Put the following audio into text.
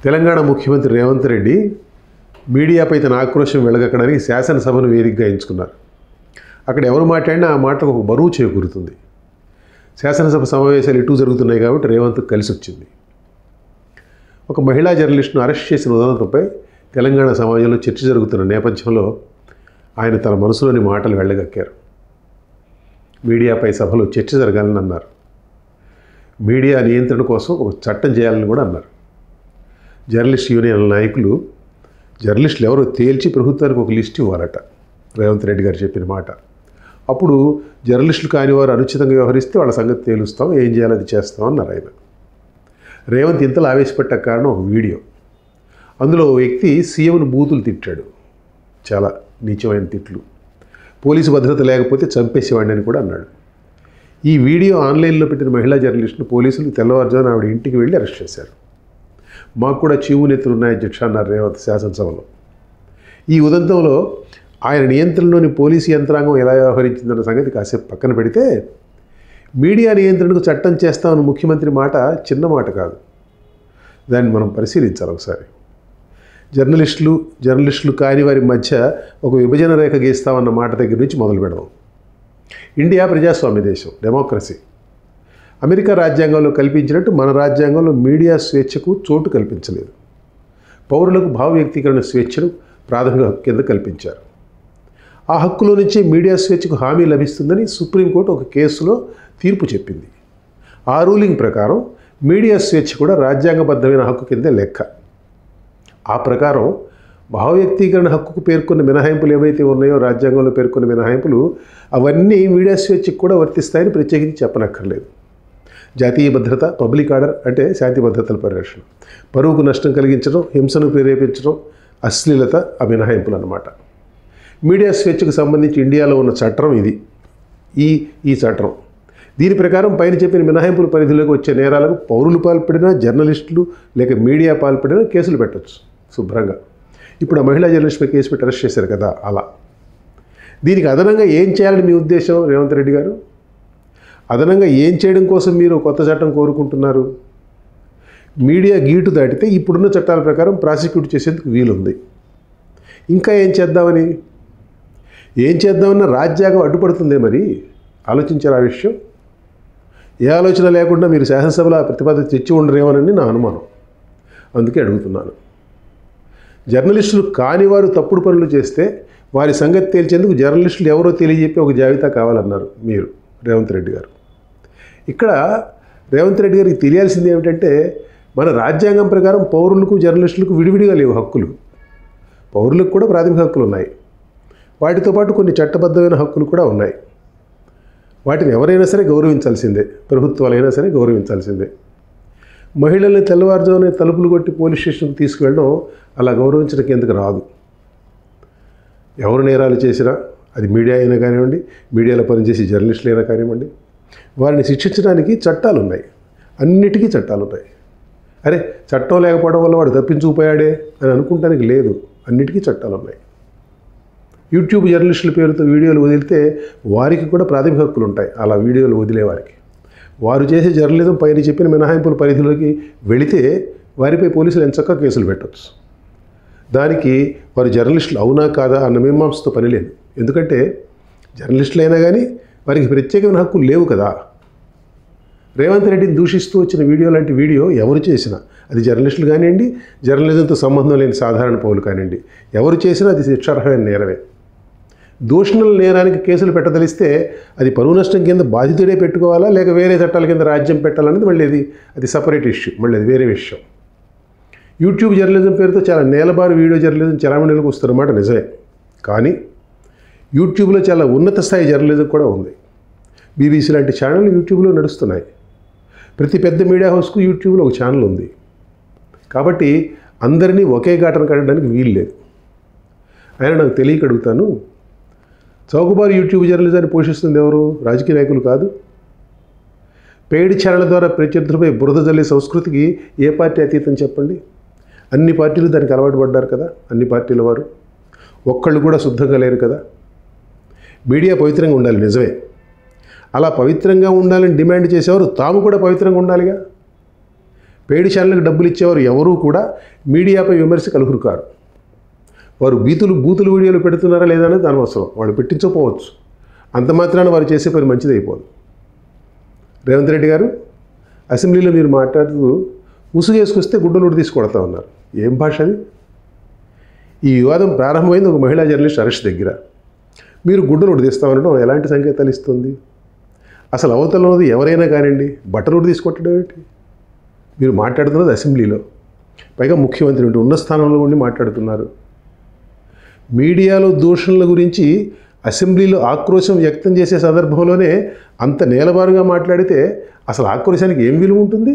తెలంగాణ ముఖ్యమంత్రి రేవంత్ రెడ్డి మీడియాపై తన ఆక్రోశం వెలగక్కడానికి శాసనసభను వేదికగా ఎంచుకున్నారు. అక్కడ ఎవరు మాట్లాడినా ఆ మాటకు ఒక బరువు చేకూరుతుంది. శాసనసభ సమావేశాలు ఇటు జరుగుతున్నాయి కాబట్టి రేవంత్కు కలిసి వచ్చింది. ఒక మహిళా జర్నలిస్టును అరెస్ట్ చేసిన ఉదంతంపై తెలంగాణ సమాజంలో చర్చ జరుగుతున్న నేపథ్యంలో ఆయన తన మనసులోని మాటలు వెళ్ళగక్కారు. మీడియాపై సభలో చర్చ జరగాలని అన్నారు. మీడియా నియంత్రణ కోసం ఒక చట్టం చేయాలని కూడా అన్నారు. జర్నలిస్ట్ యూనియన్ నాయకులు జర్నలిస్టులు ఎవరో తేల్చి ప్రభుత్వానికి ఒక లిస్ట్ ఇవ్వాలట. రేవంత్ రెడ్డి గారు చెప్పిన మాట. అప్పుడు జర్నలిస్టులు కాని వారు అనుచితంగా వ్యవహరిస్తే వాళ్ళ సంగతి తేలుస్తాం, ఏం చేయాలో అది చేస్తాం అన్నారు ఆయన. రేవంత్ ఇంతలో ఆవేశపడ్డ కారణం ఒక వీడియో. అందులో ఓ వ్యక్తి సీఎంను బూతులు తిట్టాడు. చాలా నీచమైన తిట్లు. పోలీసు భద్రత లేకపోతే చంపేసేవాడిని అని కూడా అన్నాడు. ఈ వీడియో ఆన్లైన్లో పెట్టిన మహిళా జర్నలిస్టును పోలీసులు తెల్లవారుజామున ఆవిడ ఇంటికి వెళ్ళి అరెస్ట్ చేశారు. మాకు కూడా చీవు నెత్తులు ఉన్నాయి అధ్యక్ష అన్నారు రేవంత్ శాసనసభలో. ఈ ఉదంతంలో ఆయన నియంత్రణలోని పోలీసు యంత్రాంగం ఎలా వ్యవహరించిందన్న సంగతి కాసేపు పక్కన పెడితే, మీడియా నియంత్రణకు చట్టం చేస్తామన్న ముఖ్యమంత్రి మాట చిన్న మాట కాదు. దాన్ని మనం పరిశీలించాలి ఒకసారి. జర్నలిస్టులు కాని వారి మధ్య ఒక విభజన రేఖ గీస్తామన్న మాట దగ్గర నుంచి మొదలు పెడదాం. ఇండియా ప్రజాస్వామ్య దేశం, డెమోక్రసీ. అమెరికా రాజ్యాంగంలో కల్పించినట్టు మన రాజ్యాంగంలో మీడియా స్వేచ్ఛకు చోటు కల్పించలేదు. పౌరులకు భావ వ్యక్తీకరణ స్వేచ్ఛను ప్రాథమిక హక్కు కింద కల్పించారు. ఆ హక్కులో నుంచే మీడియా స్వేచ్ఛకు హామీ లభిస్తుందని సుప్రీంకోర్టు ఒక కేసులో తీర్పు చెప్పింది. ఆ రూలింగ్ ప్రకారం మీడియా స్వేచ్ఛ కూడా రాజ్యాంగబద్ధమైన హక్కు కిందే లెక్క. ఆ ప్రకారం భావ వ్యక్తీకరణ హక్కుకు పేర్కొన్న మినహాయింపులు ఏవైతే ఉన్నాయో రాజ్యాంగంలో పేర్కొన్న మినహాయింపులు, అవన్నీ మీడియా స్వేచ్ఛకు కూడా వర్తిస్తాయని ప్రత్యేకించి చెప్పనక్కర్లేదు. జాతీయ భద్రత, పబ్లిక్ ఆర్డర్ అంటే శాంతి భద్రతల పరిరక్షణ, పరువుకు నష్టం కలిగించడం, హింసను ప్రేరేపించడం, అశ్లీలత ఆ మినహాయింపులు అన్నమాట. మీడియా స్వేచ్ఛకు సంబంధించి ఇండియాలో ఉన్న చట్టం ఇది. ఈ చట్టం దీని ప్రకారం పైన చెప్పిన మినహాయింపుల పరిధిలోకి వచ్చే నేరాలకు పౌరులు పాల్పడినా, జర్నలిస్టులు లేక మీడియా పాల్పడినా కేసులు పెట్టచ్చు శుభ్రంగా. ఇప్పుడు ఆ మహిళా జర్నలిస్ట్పై కేసు పెట్టి అరెస్ట్ చేశారు కదా, అలా. దీనికి అదనంగా ఏం చేయాలని మీ ఉద్దేశం రేవంత్ రెడ్డి గారు? అదనంగా ఏం చేయడం కోసం మీరు కొత్త చట్టం కోరుకుంటున్నారు? మీడియా గీటు దాటితే ఇప్పుడున్న చట్టాల ప్రకారం ప్రాసిక్యూట్ చేసేందుకు వీలుంది. ఇంకా ఏం చేద్దామన్నా రాజ్యాంగం అడ్డుపడుతుందే మరి. ఆలోచించారు ఆ విషయం? ఏ ఆలోచన లేకుండా మీరు శాసనసభలో ప్రతిపాదన తెచ్చి ఉండరేమోనని నా అనుమానం. అందుకే అడుగుతున్నాను. జర్నలిస్టులు కాని వారు తప్పుడు పనులు చేస్తే వారి సంగతి తేల్చేందుకు జర్నలిస్టులు ఎవరో తెలియజెప్పి ఒక జాబితా కావాలన్నారు మీరు రేవంత్ రెడ్డి గారు. ఇక్కడ రేవంత్ రెడ్డి గారికి తెలియాల్సింది ఏమిటంటే, మన రాజ్యాంగం ప్రకారం పౌరులకు జర్నలిస్టులకు విడివిడిగా లేవు హక్కులు. పౌరులకు కూడా ప్రాథమిక హక్కులు ఉన్నాయి. వాటితో పాటు కొన్ని చట్టబద్ధమైన హక్కులు కూడా ఉన్నాయి. వాటిని ఎవరైనా సరే గౌరవించాల్సిందే, ప్రభుత్వాలైనా సరే గౌరవించాల్సిందే. మహిళల్ని తెల్లవారుజామునే తలుపులు కొట్టి పోలీస్ స్టేషన్కి తీసుకువెళ్ళడం అలా గౌరవించడానికి ఎందుకు రాదు? ఎవరు నేరాలు చేసినా, అది మీడియా అయినా కానివ్వండి, మీడియాలో పనిచేసే జర్నలిస్టులు అయినా కానివ్వండి, వారిని శిక్షించడానికి చట్టాలు ఉన్నాయి. అన్నిటికీ చట్టాలు ఉన్నాయి. అరే, చట్టం లేకపోవడం వల్ల వాడు తప్పించుకుపోయాడే అని అనుకుంటానికి లేదు. అన్నిటికీ చట్టాలు ఉన్నాయి. యూట్యూబ్ జర్నలిస్టుల పేరుతో వీడియోలు వదిలితే వారికి కూడా ప్రాథమిక హక్కులు ఉంటాయి. అలా వీడియోలు వదిలేవారికి వారు చేసే జర్నలిజం పైన చెప్పిన మినహాయింపుల పరిధిలోకి వెళితే వారిపై పోలీసులు ఎంచక్కా కేసులు పెట్టవచ్చు. దానికి వారు జర్నలిస్టులు అవునా కాదా అన్న మీమాంసతో పని లేదు. ఎందుకంటే జర్నలిస్టులు అయినా కానీ వారికి ప్రత్యేకమైన హక్కులు లేవు కదా. రేవంత్ రెడ్డిని దూషిస్తూ వచ్చిన వీడియో లాంటి వీడియో ఎవరు చేసినా, అది జర్నలిస్టులు కానివ్వండి, జర్నలిజంతో సంబంధం లేని సాధారణ పౌరులు కానివ్వండి, ఎవరు చేసినా అది శిక్షార్హమైన నేరమే. దూషణల నేరానికి కేసులు పెట్టదలిస్తే అది పరువు నష్టం కింద బాధితుడే పెట్టుకోవాలా, లేక వేరే చట్టాల కింద రాజ్యం పెట్టాలనేది మళ్ళీ అది సపరేట్ ఇష్యూ, మళ్ళీ అది వేరే విషయం. యూట్యూబ్ జర్నలిజం పేరుతో చాలా నేలబారు వీడియో జర్నలిజం చలామణిలోకి వస్తున్నమాట నిజమే. కానీ యూట్యూబ్లో చాలా ఉన్నత స్థాయి జర్నలిజం కూడా ఉంది. బీబీసీ లాంటి ఛానళ్ళు యూట్యూబ్లో నడుస్తున్నాయి. ప్రతి పెద్ద మీడియా హౌస్కు యూట్యూబ్లో ఒక ఛానల్ ఉంది. కాబట్టి అందరినీ ఒకే ఘాటన కట్టడానికి వీలు లేదు. అయినా నాకు తెలియక అడుగుతాను, చౌకబారు యూట్యూబ్ జర్నలిజాన్ని పోషిస్తుంది ఎవరు? రాజకీయ నాయకులు కాదు. పెయిడ్ ఛానళ్ళ ద్వారా ప్రత్యర్థులపై బురద జల్లే సంస్కృతికి ఏ పార్టీ అతీతం చెప్పండి? అన్ని పార్టీలు దానికి అలవాటు పడ్డారు కదా. అన్ని పార్టీల వారు ఒక్కళ్ళు కూడా శుద్ధంగా లేరు కదా. మీడియా పవిత్రంగా ఉండాలి, నిజమే. అలా పవిత్రంగా ఉండాలని డిమాండ్ చేసేవారు తాము కూడా పవిత్రంగా ఉండాలిగా. పెయిడ్ ఛానళ్ళకి డబ్బులు ఇచ్చేవారు ఎవరూ కూడా మీడియాపై విమర్శ కలుగురు కారు. వారు బూతులు వీడియోలు పెడుతున్నారా లేదా అనేది దాని అవసరం. వాళ్ళు పెట్టించకపోవచ్చు, అంత మాత్రాన వారు చేసే పని మంచిది అయిపోదు. రేవంత్ రెడ్డి గారు అసెంబ్లీలో మీరు మాట్లాడుతూ ముసుగేసుకొస్తే గుడ్డలోడు తీసి కొడతా ఉన్నారు. ఏం భాష అది? ఈ వివాదం ప్రారంభమైంది ఒక మహిళా జర్నలిస్ట్ అరెస్ట్ దగ్గర. మీరు గుడ్డలోడు తీస్తామనడం ఎలాంటి సంకేతాలు ఇస్తుంది? అసలు అవతల ఉన్నది ఎవరైనా కానివ్వండి, బట్టలోడు తీసుకొట్టడం ఏంటి? మీరు మాట్లాడుతున్నది అసెంబ్లీలో, పైగా ముఖ్యమంత్రి ఉండి ఉన్న స్థానంలో ఉండి మాట్లాడుతున్నారు. మీడియాలో దూషణల గురించి అసెంబ్లీలో ఆక్రోశం వ్యక్తం చేసే సందర్భంలోనే అంత నేలబారుగా మాట్లాడితే అసలు ఆక్రోశానికి ఏం విలువ ఉంటుంది?